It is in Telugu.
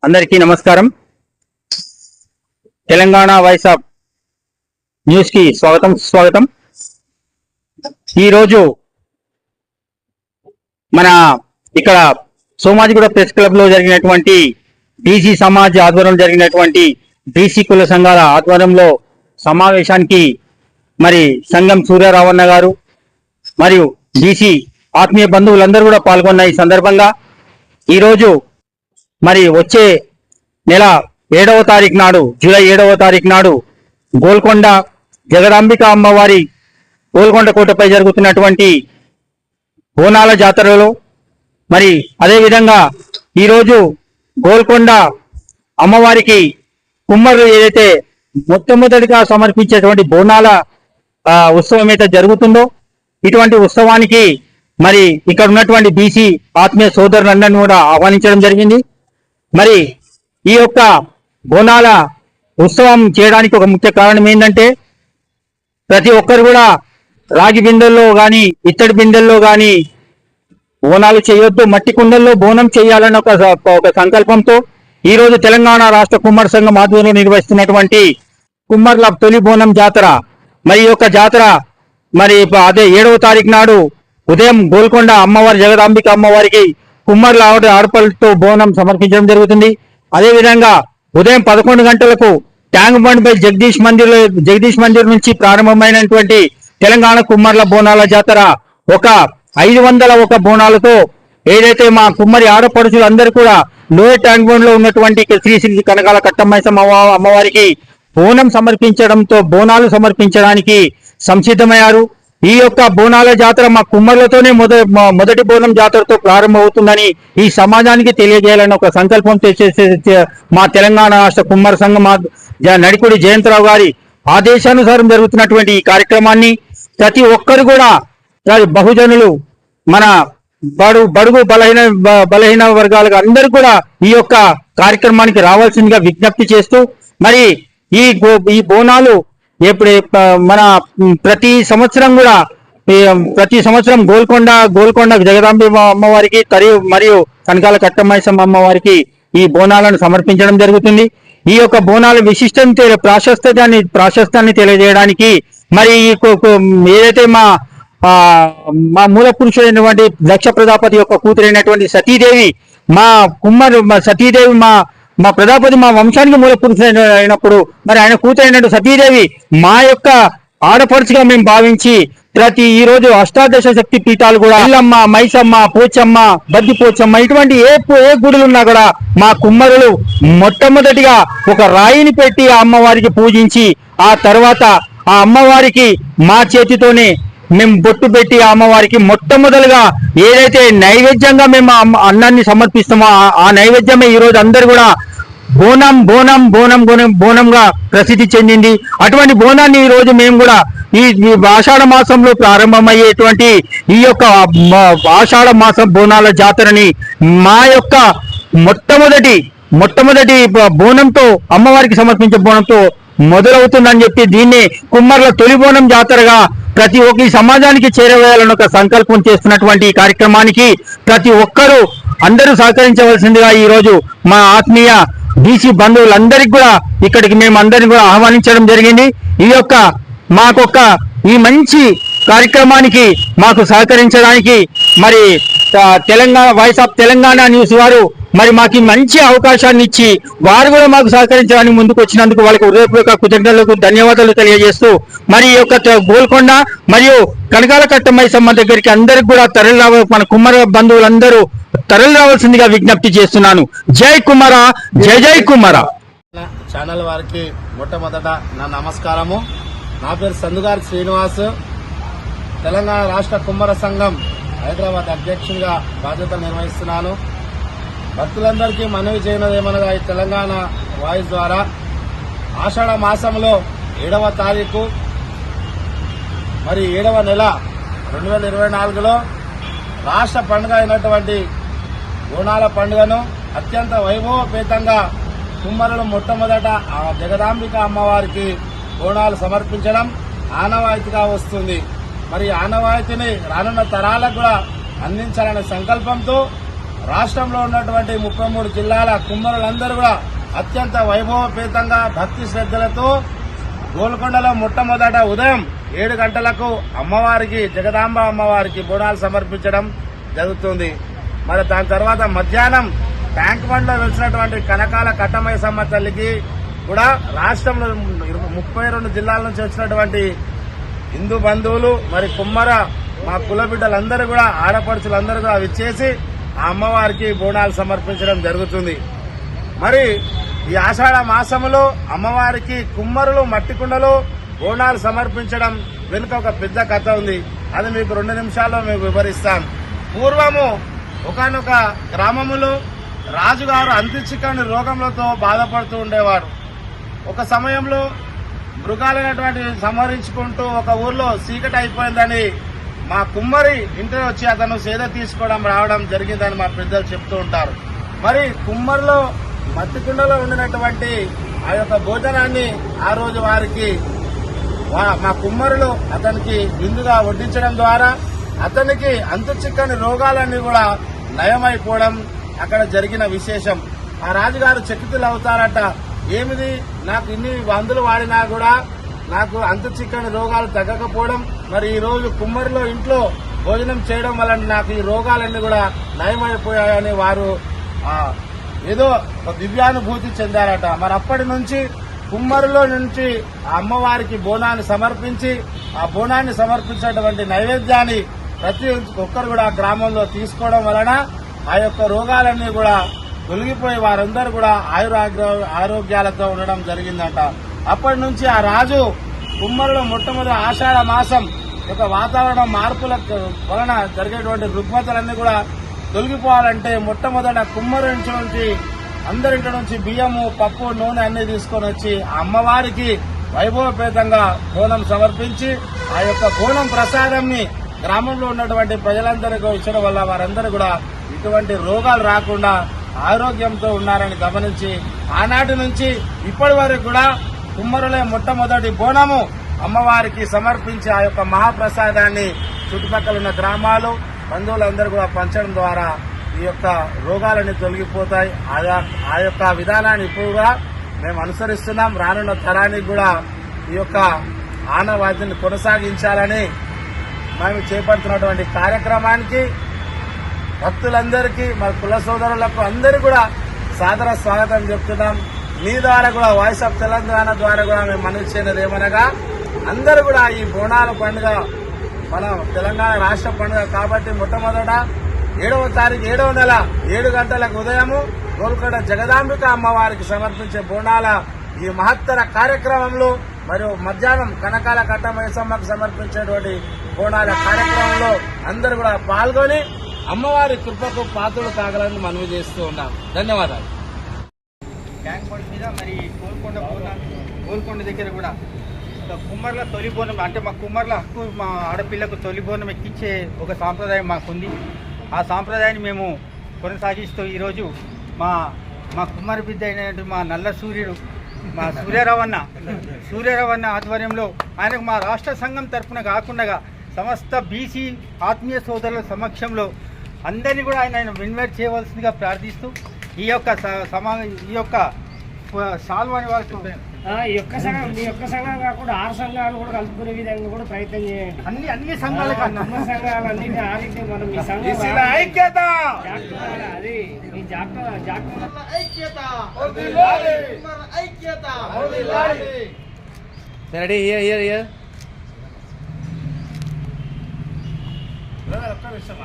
అందరికీ నమస్కారం. తెలంగాణ వాయిస్ ఆఫ్ న్యూస్ కి స్వాగతం. ఈరోజు మన ఇక్కడ సోమాజిగూడ ప్రెస్ క్లబ్ లో జరిగినటువంటి బీసీ సమాజ్ ఆధ్వర్యంలో జరిగినటువంటి బీసీ కుల సంఘాల ఆధ్వర్యంలో సమావేశానికి మరి సంగం సూర్యరావణ గారు మరియు బీసీ ఆత్మీయ బంధువులందరూ కూడా పాల్గొన్న ఈ సందర్భంగా ఈరోజు మరి వచ్చే నెల 7వ తారీఖు నాడు, జూలై 7వ తారీఖు నాడు గోల్కొండ జగదాంబిక అమ్మవారి గోల్కొండ కోటపై జరుగుతున్నటువంటి బోనాల జాతరలో మరి అదేవిధంగా ఈరోజు గోల్కొండ అమ్మవారికి కుమ్మరులు ఏదైతే మొట్టమొదటిగా సమర్పించేటువంటి బోనాల ఉత్సవం అయితే జరుగుతుందో ఇటువంటి ఉత్సవానికి మరి ఇక్కడ ఉన్నటువంటి బీసీ ఆత్మీయ సోదరులందరినీ కూడా ఆహ్వానించడం జరిగింది. మరి ఈ యొక్క బోనాల ఉత్సవం చేయడానికి ఒక ముఖ్య కారణం ఏంటంటే ప్రతి ఒక్కరు కూడా రాగి బిందెల్లో కానీ ఇత్తడి బిందెల్లో కానీ బోనాలు చేయొద్దు, మట్టి కుండల్లో బోనం చేయాలన్న ఒక సంకల్పంతో ఈరోజు తెలంగాణ రాష్ట్ర కుమ్మర సంఘం ఆధ్వర్యంలో నిర్వహిస్తున్నటువంటి కుమ్మర్ల తొలి బోనం జాతర మరి ఈ యొక్క జాతర మరి అదే 7వ తారీఖు నాడు ఉదయం గోల్కొండ అమ్మవారి జగదాంబిక అమ్మవారికి కుమ్మర్ల ఆడపల్లతో బోనం సమర్పించడం జరుగుతుంది. అదేవిధంగా ఉదయం 11 గంటలకు ట్యాంక్ బండ్ పై జగదీష్ మందిర్ నుంచి ప్రారంభమైనటువంటి తెలంగాణ కుమ్మర్ల బోనాల జాతర ఒక 501 బోనాలతో ఏదైతే మా కుమ్మరి ఆడపడుచులు అందరూ కూడా లోయర్ ట్యాంక్ బండ్ లో ఉన్నటువంటి శ్రీ కనకాల కట్టమ్మైసమ్మ అమ్మవారికి బోనాలు సమర్పించడానికి సంసిద్ధమయ్యారు. ఈ యొక్క బోనాల జాతర మా కుమ్మర్లతోనే మొదటి బోనం జాతరతో ప్రారంభమవుతుందని ఈ సమాజానికి తెలియజేయాలని ఒక సంకల్పం మా తెలంగాణ రాష్ట్ర కుమ్మర సంఘం నడికుడి జయంతరావు గారి ఆదేశానుసారం జరుగుతున్నటువంటి ఈ కార్యక్రమాన్ని ప్రతి ఒక్కరు కూడా బహుజనులు మన బడుగు బలహీన వర్గాలకు అందరూ కూడా ఈ యొక్క కార్యక్రమానికి రావాల్సిందిగా విజ్ఞప్తి చేస్తూ మరి ఈ బోనాలు ఎప్పుడు మన ప్రతి సంవత్సరం గోల్కొండ జగదాంబి అమ్మవారికి మరియు కనకాల కట్టమ్మైసమ్మ అమ్మవారికి ఈ బోనాలను సమర్పించడం జరుగుతుంది. ఈ యొక్క బోనాల ప్రాశస్త్యాన్ని తెలియజేయడానికి మరి ఏదైతే మా మూల పురుషుడైనటువంటి దక్ష ప్రజాపతి యొక్క కూతురైనటువంటి సతీదేవి మా ప్రజాపతి మా వంశానికి మూల పురుషుడు అయినప్పుడు మరి ఆయన కూతురైనటువంటి సతీదేవి మా యొక్క ఆడపడుచుగా మేము భావించి ఈ రోజు అష్టాదశ శక్తి పీఠాలు కూడా ఇల్లమ్మ, మైసమ్మ, పోచమ్మ, బద్ది పోచమ్మ ఇటువంటి ఏ గుడులు ఉన్నా కూడా మా కుమ్మరులు మొట్టమొదటిగా ఒక రాయిని పెట్టి ఆ అమ్మవారికి పూజించి ఆ తర్వాత ఆ అమ్మవారికి మా చేతితోనే మేము బొట్టు పెట్టి ఆ అమ్మవారికి మొట్టమొదలుగా ఏదైతే నైవేద్యంగా మేము అన్నాన్ని సమర్పిస్తామో ఆ నైవేద్యమే ఈ రోజు అందరు కూడా బోనంగా ప్రసిద్ధి చెందింది. అటువంటి బోనాన్ని ఈ రోజు మేము కూడా ఈ ఆషాఢ మాసంలో ప్రారంభమయ్యేటువంటి ఈ యొక్క ఆషాఢ మాసం బోనాల జాతరని మా యొక్క మొట్టమొదటి బోనంతో అమ్మవారికి సమర్పించే బోనంతో మొదలవుతుందని చెప్పి దీన్ని కుమ్మర్ల తొలి బోనం జాతరగా ప్రతి ఒక్క సమాజానికి చేరవేయాలని ఒక సంకల్పం చేస్తున్నటువంటి ఈ కార్యక్రమానికి ప్రతి ఒక్కరూ అందరూ సహకరించవలసిందిగా ఈ రోజు మా ఆత్మీయ బీసీ బంధువులందరికీ కూడా ఇక్కడికి మేము అందరినీ కూడా ఆహ్వానించడం జరిగింది. ఈ మంచి కార్యక్రమానికి మాకు సహకరించడానికి మరి Telangana voice of Telangana news వారు మరి మాకు మంచి అవకాశాన్ని ఇచ్చి వారు కూడా మాకు సహకరించడానికి ముందుకు వచ్చినందుకు వాళ్ళకి హృదయపూర్వక కృతజ్ఞతలకు ధన్యవాదాలు తెలియజేస్తూ మరి ఈ యొక్క గోల్కొండ మరియు కనకాల కట్టమ్మైసమ్మ దగ్గరికి అందరికి కూడా మన కుమ్మర బంధువులందరూ తరలి రావాల్సిందిగా విజ్ఞప్తి చేస్తున్నాను. జై కుమ్మర, జై కుమ్మర. ఛానల్ వారికి మొట్టమొదట నా నమస్కారము. నా పేరు సందుగారి శ్రీనివాస్. తెలంగాణ రాష్ట్ర కుమ్మర సంఘం హైదరాబాద్ అధ్యక్షుడిగా బాధ్యతలు నిర్వహిస్తున్నాను. భక్తులందరికీ మనవి చేయనదేమనగా ఈ తెలంగాణ వాయిస్ ద్వారా ఆషాఢ మాసంలో 7వ తారీఖు మరి 7వ నెల 2024లో రాష్ట్ర పండుగ అయినటువంటి బోనాల పండుగను అత్యంత వైభవపేతంగా కుమ్మరులు మొట్టమొదట ఆ జగదాంబిక అమ్మవారికి బోనాలు సమర్పించడం ఆనవాయితీగా వస్తుంది. మరి ఆనవాయితీని రానున్న తరాలకు కూడా అందించాలనే సంకల్పంతో రాష్ట్రంలో ఉన్నటువంటి 33 జిల్లాల కుమ్మరులందరూ కూడా అత్యంత వైభవపేతంగా భక్తి శ్రద్ధలతో గోల్కొండలో మొట్టమొదట ఉదయం 7 గంటలకు అమ్మవారికి జగదాంబ అమ్మవారికి బోనాలు సమర్పించడం జరుగుతుంది. మరి దాని తర్వాత మధ్యాహ్నం ట్యాంక్ బండ్ లో వెలిసినటువంటి కనకాల కట్టమైసమ్మ తల్లికి కూడా రాష్ట్రంలో 32 జిల్లాల నుంచి వచ్చినటువంటి హిందూ బంధువులు మరి కుమ్మర మా కుల బిడ్డలందరూ కూడా ఆడపడుచులందరూ కూడా విచ్చేసి ఆ అమ్మవారికి బోనాలు సమర్పించడం జరుగుతుంది. మరి ఈ ఆషాఢ మాసములో అమ్మవారికి కుమ్మరులు మట్టి కుండలు బోనాలు సమర్పించడం వెనుక ఒక పెద్ద కథ ఉంది. అది మీకు 2 నిమిషాల్లో మీకు వివరిస్తాను. పూర్వము ఒకానొక గ్రామములో రాజుగారు అంతుచిక్కని రోగములతో బాధపడుతూ ఉండేవాడు. ఒక సమయంలో మృగాలైనటువంటి సంహరించుకుంటూ ఒక ఊర్లో చీకటి అయిపోయిందని మా కుమ్మరి ఇంటికి వచ్చి అతను సేద తీసుకోవడం రావడం జరిగిందని మా పెద్దలు చెప్తూ ఉంటారు. మరి కుమ్మరిలో మట్టి కుండలో ఉండినటువంటి ఆ యొక్క భోజనాన్ని ఆ రోజు వారికి మా కుమ్మరులు అతనికి విందుగా వడ్డించడం ద్వారా అతనికి అంతుచిక్కని రోగాలన్నీ కూడా నయమైపోవడం అక్కడ జరిగిన విశేషం. ఆ రాజుగారు చకితులు అవుతారట. ఏమిది, నాకు ఇన్ని మందులు వాడినా కూడా నాకు అంతుచిక్కని రోగాలు తగ్గకపోవడం, మరి ఈ రోజు కుమ్మరిలో ఇంట్లో భోజనం చేయడం వల్ల నాకు ఈ రోగాలన్నీ కూడా నయమైపోయాయని వారు ఏదో దివ్యానుభూతి చెందారట. మరి అప్పటి నుంచి కుమ్మరిలో నుంచి ఆ అమ్మవారికి బోనాన్ని సమర్పించి ఆ బోనాన్ని సమర్పించినటువంటి నైవేద్యాన్ని ప్రతి ఒక్కరు కూడా గ్రామంలో తీసుకోవడం వలన ఆ యొక్క రోగాలన్నీ కూడా తొలగిపోయి వారందరూ కూడా ఆరోగ్యాలతో ఉండడం జరిగిందంట. అప్పటి నుంచి ఆ రాజు కుమ్మరిలో మొట్టమొదటి ఆషాఢ మాసం యొక్క వాతావరణ మార్పుల వలన జరిగేటువంటి రుగ్మతలన్నీ కూడా తొలగిపోవాలంటే మొట్టమొదట కుమ్మరి నుంచి అందరింటి నుంచి బియ్యము, పప్పు, నూనె అన్ని తీసుకొని వచ్చి ఆ అమ్మవారికి వైభవపేతంగా బోనం సమర్పించి ఆ యొక్క బోనం ప్రసాదాన్ని గ్రామంలో ఉన్నటువంటి ప్రజలందరికీ ఇచ్చడం వల్ల వారందరూ కూడా ఇటువంటి రోగాలు రాకుండా ఆరోగ్యంతో ఉన్నారని గమనించి ఆనాటి నుంచి ఇప్పటి వరకు కూడా కుమ్మరులే మొట్టమొదటి బోనము అమ్మవారికి సమర్పించి ఆ యొక్క మహాప్రసాదాన్ని చుట్టుపక్కల ఉన్న గ్రామాలు బంధువులందరూ కూడా పంచడం ద్వారా ఈ యొక్క రోగాలన్నీ తొలగిపోతాయి. ఆ యొక్క విధానాన్ని ఇప్పుడు కూడా మేము అనుసరిస్తున్నాం. రానున్న తరానికి కూడా ఈ యొక్క ఆనవాయితీని కొనసాగించాలని మేము చేపడుతున్నటువంటి కార్యక్రమానికి భక్తులందరికీ మన కుల సోదరులకు అందరూ కూడా సాదర స్వాగతం చెప్తున్నాం. మీ ద్వారా కూడా వాయిస్ ఆఫ్ తెలంగాణ ద్వారా కూడా మేము మనవి చేయనది ఏమనగా అందరూ కూడా ఈ బోనాల పండుగ మన తెలంగాణ రాష్ట్ర పండుగ కాబట్టి మొట్టమొదట 7వ తారీఖు 7వ నెల 7 గంటలకు ఉదయము గోల్కొండ జగదాంబిక అమ్మవారికి సమర్పించే బోనాల ఈ మహత్తర కార్యక్రమంలో మరియు మధ్యాహ్నం కనకాల కట్టమైసమ్మకు సమర్పించేటువంటి బోనాల కార్యక్రమంలో అందరూ కూడా పాల్గొని అమ్మవారి కృపకు పాత్రలు కాగలని మనవి చేస్తూ ఉన్నాం. ధన్యవాదాలు. ట్యాంక్ బండ్ మీద మరి గోల్కొండ దగ్గర కూడా కుమ్మర్ల తొలి బోనం అంటే మా కుమ్మర్ల హక్కు మా ఆడపిల్లకు తొలి బోనం ఎక్కించే ఒక సాంప్రదాయం మాకుంది. ఆ సాంప్రదాయాన్ని మేము కొనసాగిస్తూ ఈరోజు మా కుమ్మరి బిడ్డ అయినటువంటి మా నల్ల సూర్యుడు మా సూర్యరవణ ఆధ్వర్యంలో ఆయనకు మా రాష్ట్ర సంఘం తరఫున కాకుండా సమస్త బీసీ ఆత్మీయ సోదరుల సమక్షంలో అందరినీ కూడా ఆయన ఇన్వైట్ చేయవలసిందిగా ప్రార్థిస్తూ ఈ యొక్క సాల్వాని వారికి ఈ ఒక్క సంఘం కాకుండా 6 సంఘాలు కూడా కలుపుకునే విధంగా కూడా ప్రయత్నం చేయండి. అన్ని సంఘాలు సంఘాలన్నింటినీ ఆ రీతి మనం ఈ సంఘం ఐక్యత అది ఈ జాగ్రత్త రెడీ ఒక్క విషయం